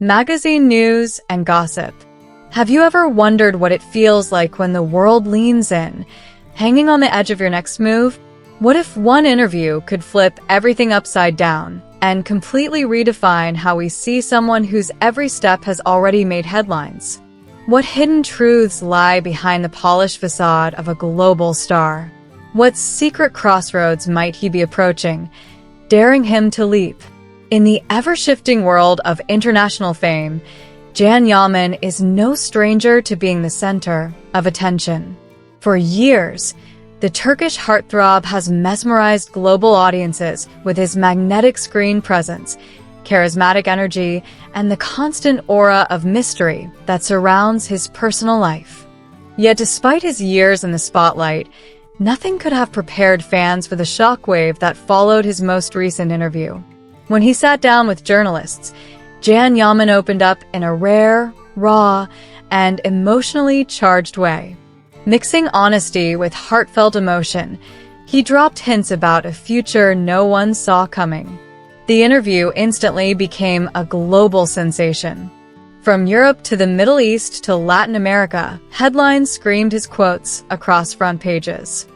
magazine news, and gossip. Have you ever wondered what it feels like when the world leans in, hanging on the edge of your next move? What if one interview could flip everything upside down and completely redefine how we see someone whose every step has already made headlines? What hidden truths lie behind the polished facade of a global star? What secret crossroads might he be approaching, daring him to leap? In the ever-shifting world of international fame, Can Yaman is no stranger to being the center of attention. For years, the Turkish heartthrob has mesmerized global audiences with his magnetic screen presence, charismatic energy, and the constant aura of mystery that surrounds his personal life. Yet despite his years in the spotlight, nothing could have prepared fans for the shockwave that followed his most recent interview. When he sat down with journalists, Can Yaman opened up in a rare, raw, and emotionally charged way. Mixing honesty with heartfelt emotion, he dropped hints about a future no one saw coming. The interview instantly became a global sensation. From Europe to the Middle East to Latin America, headlines screamed his quotes across front pages.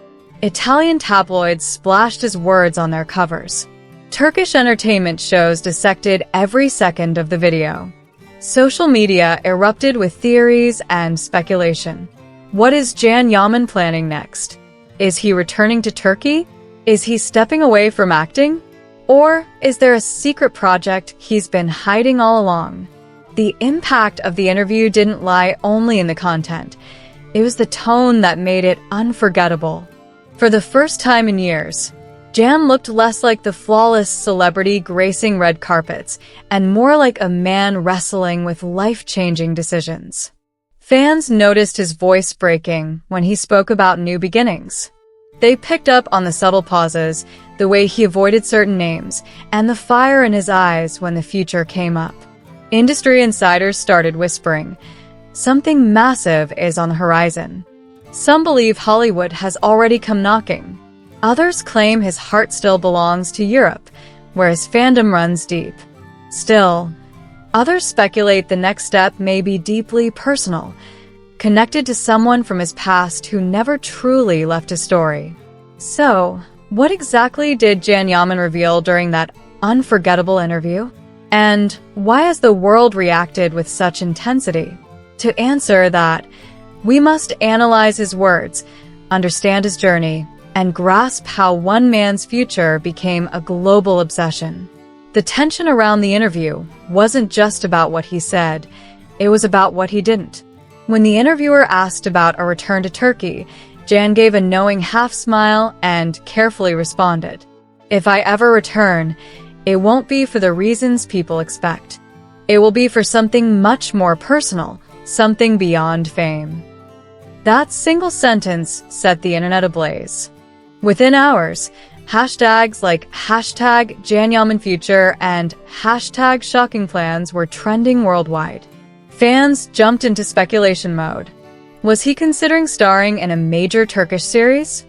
Italian tabloids splashed his words on their covers. Turkish entertainment shows dissected every second of the video. Social media erupted with theories and speculation. What is Can Yaman planning next? Is he returning to Turkey? Is he stepping away from acting? Or is there a secret project he's been hiding all along? The impact of the interview didn't lie only in the content. It was the tone that made it unforgettable. For the first time in years, Can looked less like the flawless celebrity gracing red carpets and more like a man wrestling with life-changing decisions. Fans noticed his voice breaking when he spoke about new beginnings. They picked up on the subtle pauses, the way he avoided certain names, and the fire in his eyes when the future came up. Industry insiders started whispering, "Something massive is on the horizon." Some believe Hollywood has already come knocking. Others claim his heart still belongs to Europe, where his fandom runs deep. Still, others speculate the next step may be deeply personal, connected to someone from his past who never truly left a story. So, what exactly did Can Yaman reveal during that unforgettable interview? And why has the world reacted with such intensity? To answer that, we must analyze his words, understand his journey, and grasp how one man's future became a global obsession. The tension around the interview wasn't just about what he said, it was about what he didn't. When the interviewer asked about a return to Turkey, Can gave a knowing half-smile and carefully responded, "If I ever return, it won't be for the reasons people expect. It will be for something much more personal, something beyond fame." That single sentence set the internet ablaze. Within hours, hashtags like #CanYamanFuture and #ShockingPlans were trending worldwide. Fans jumped into speculation mode. Was he considering starring in a major Turkish series?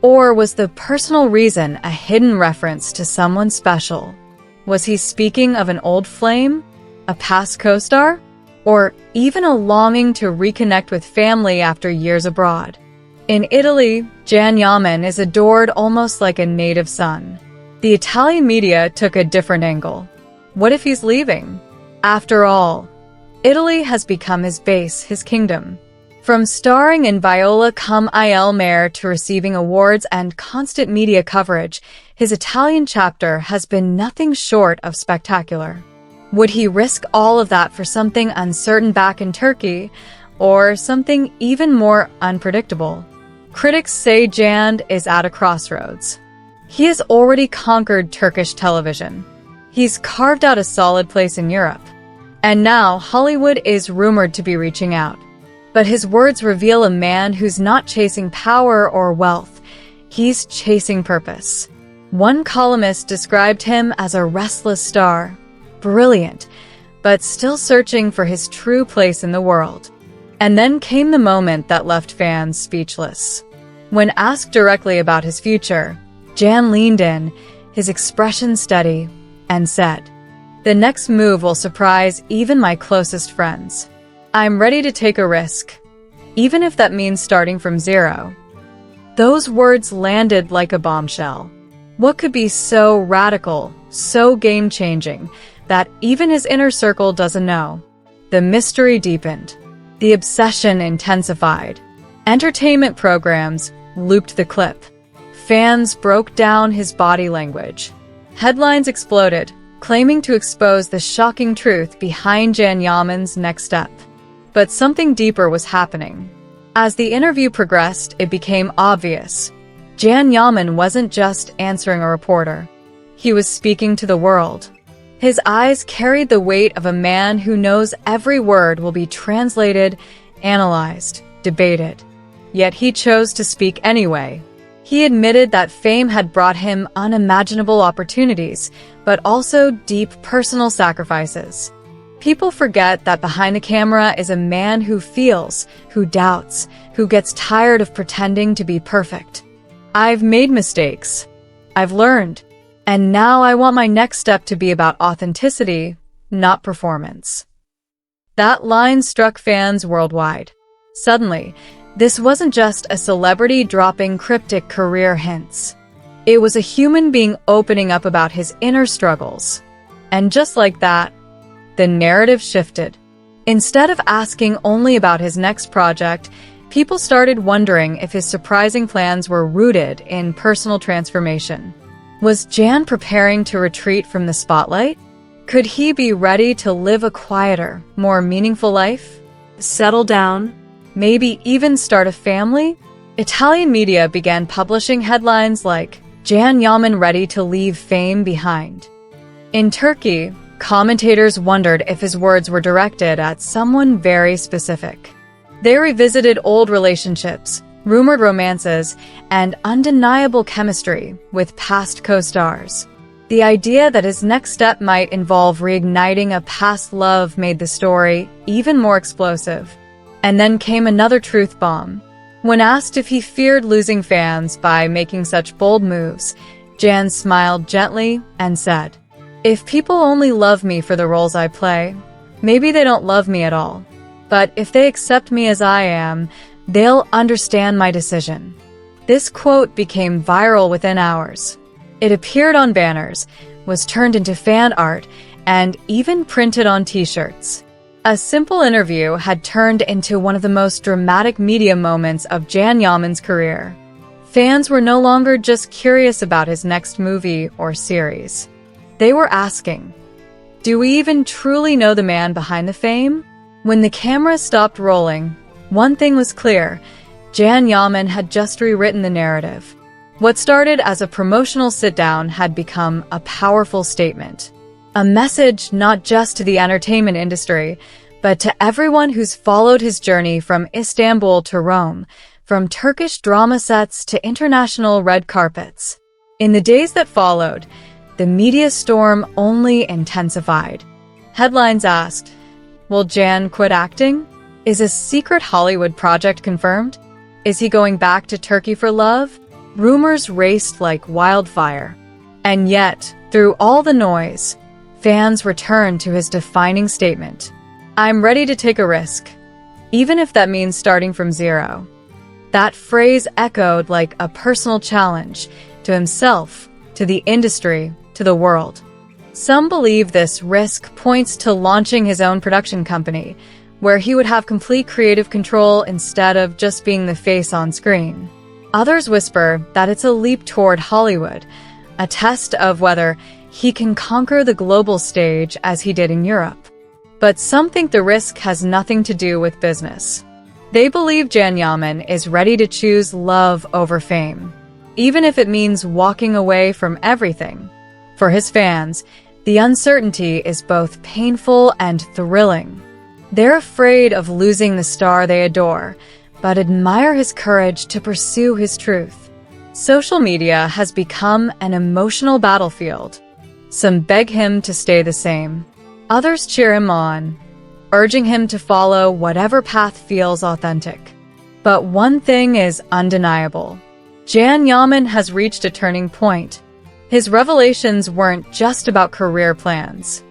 Or was the personal reason a hidden reference to someone special? Was he speaking of an old flame, a past co-star, or even a longing to reconnect with family after years abroad? In Italy, Can Yaman is adored almost like a native son. The Italian media took a different angle. What if he's leaving? After all, Italy has become his base, his kingdom. From starring in Viola Come Il Mare to receiving awards and constant media coverage, his Italian chapter has been nothing short of spectacular. Would he risk all of that for something uncertain back in Turkey, or something even more unpredictable? Critics say Can is at a crossroads. He has already conquered Turkish television. He's carved out a solid place in Europe. And now Hollywood is rumored to be reaching out. But his words reveal a man who's not chasing power or wealth. He's chasing purpose. One columnist described him as a restless star, brilliant, but still searching for his true place in the world. And then came the moment that left fans speechless. When asked directly about his future, Can leaned in, his expression steady, and said, The next move will surprise even my closest friends. I'm ready to take a risk, even if that means starting from zero." Those words landed like a bombshell. What could be so radical, so game-changing, that even his inner circle doesn't know? The mystery deepened. The obsession intensified. Entertainment programs looped the clip. Fans broke down his body language. Headlines exploded, claiming to expose the shocking truth behind Jan Yaman's next step. But something deeper was happening. As the interview progressed, it became obvious. Jan Yaman wasn't just answering a reporter. He was speaking to the world. His eyes carried the weight of a man who knows every word will be translated, analyzed, debated. Yet he chose to speak anyway. He admitted that fame had brought him unimaginable opportunities, but also deep personal sacrifices. People forget that behind the camera is a man who feels, who doubts, who gets tired of pretending to be perfect. "I've made mistakes. I've learned. And now I want my next step to be about authenticity, not performance." That line struck fans worldwide. Suddenly, this wasn't just a celebrity dropping cryptic career hints. It was a human being opening up about his inner struggles. And just like that, the narrative shifted. Instead of asking only about his next project, people started wondering if his surprising plans were rooted in personal transformation. Was Jan preparing to retreat from the spotlight? Could he be ready to live a quieter, more meaningful life? Settle down? Maybe even start a family? Italian media began publishing headlines like, "Jan Yaman ready to leave fame behind." In Turkey, commentators wondered if his words were directed at someone very specific. They revisited old relationships, rumored romances, and undeniable chemistry with past co-stars. The idea that his next step might involve reigniting a past love made the story even more explosive. And then came another truth bomb. When asked if he feared losing fans by making such bold moves, Jan smiled gently and said, "If people only love me for the roles I play, maybe they don't love me at all. But if they accept me as I am, they'll understand my decision." This quote became viral within hours. It appeared on banners, was turned into fan art, and even printed on t-shirts. A simple interview had turned into one of the most dramatic media moments of Jan Yaman's career. Fans were no longer just curious about his next movie or series. They were asking, do we even truly know the man behind the fame? When the camera stopped rolling, one thing was clear: Jan Yaman had just rewritten the narrative. What started as a promotional sit-down had become a powerful statement. A message not just to the entertainment industry, but to everyone who's followed his journey from Istanbul to Rome, from Turkish drama sets to international red carpets. In the days that followed, the media storm only intensified. Headlines asked, will Jan quit acting? Is a secret Hollywood project confirmed? Is he going back to Turkey for love? Rumors raced like wildfire. And yet, through all the noise, fans returned to his defining statement. I'm ready to take a risk, even if that means starting from zero. That phrase echoed like a personal challenge to himself, to the industry, to the world. Some believe this risk points to launching his own production company, where he would have complete creative control instead of just being the face on screen. Others whisper that it's a leap toward Hollywood, a test of whether he can conquer the global stage as he did in Europe. But some think the risk has nothing to do with business. They believe Jan Yaman is ready to choose love over fame, even if it means walking away from everything. For his fans, the uncertainty is both painful and thrilling. They're afraid of losing the star they adore, but admire his courage to pursue his truth. Social media has become an emotional battlefield. Some beg him to stay the same. Others cheer him on, urging him to follow whatever path feels authentic. But one thing is undeniable. Jan Yaman has reached a turning point. His revelations weren't just about career plans.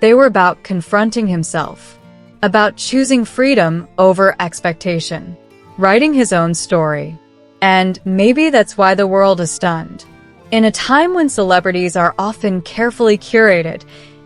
They were about confronting himself, about choosing freedom over expectation, writing his own story. And maybe that's why the world is stunned. In a time when celebrities are often carefully curated,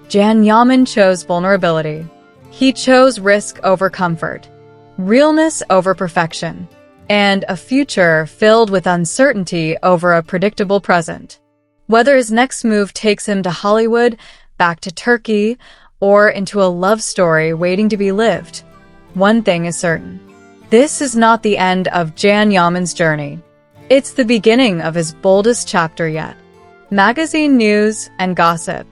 Yaman chose vulnerability. He chose risk over comfort, realness over perfection, and a future filled with uncertainty over a predictable present. Whether his next move takes him to Hollywood, back to Turkey, or into a love story waiting to be lived, one thing is certain. This is not the end of Yaman's journey. It's the beginning of his boldest chapter yet. Magazine news and gossip.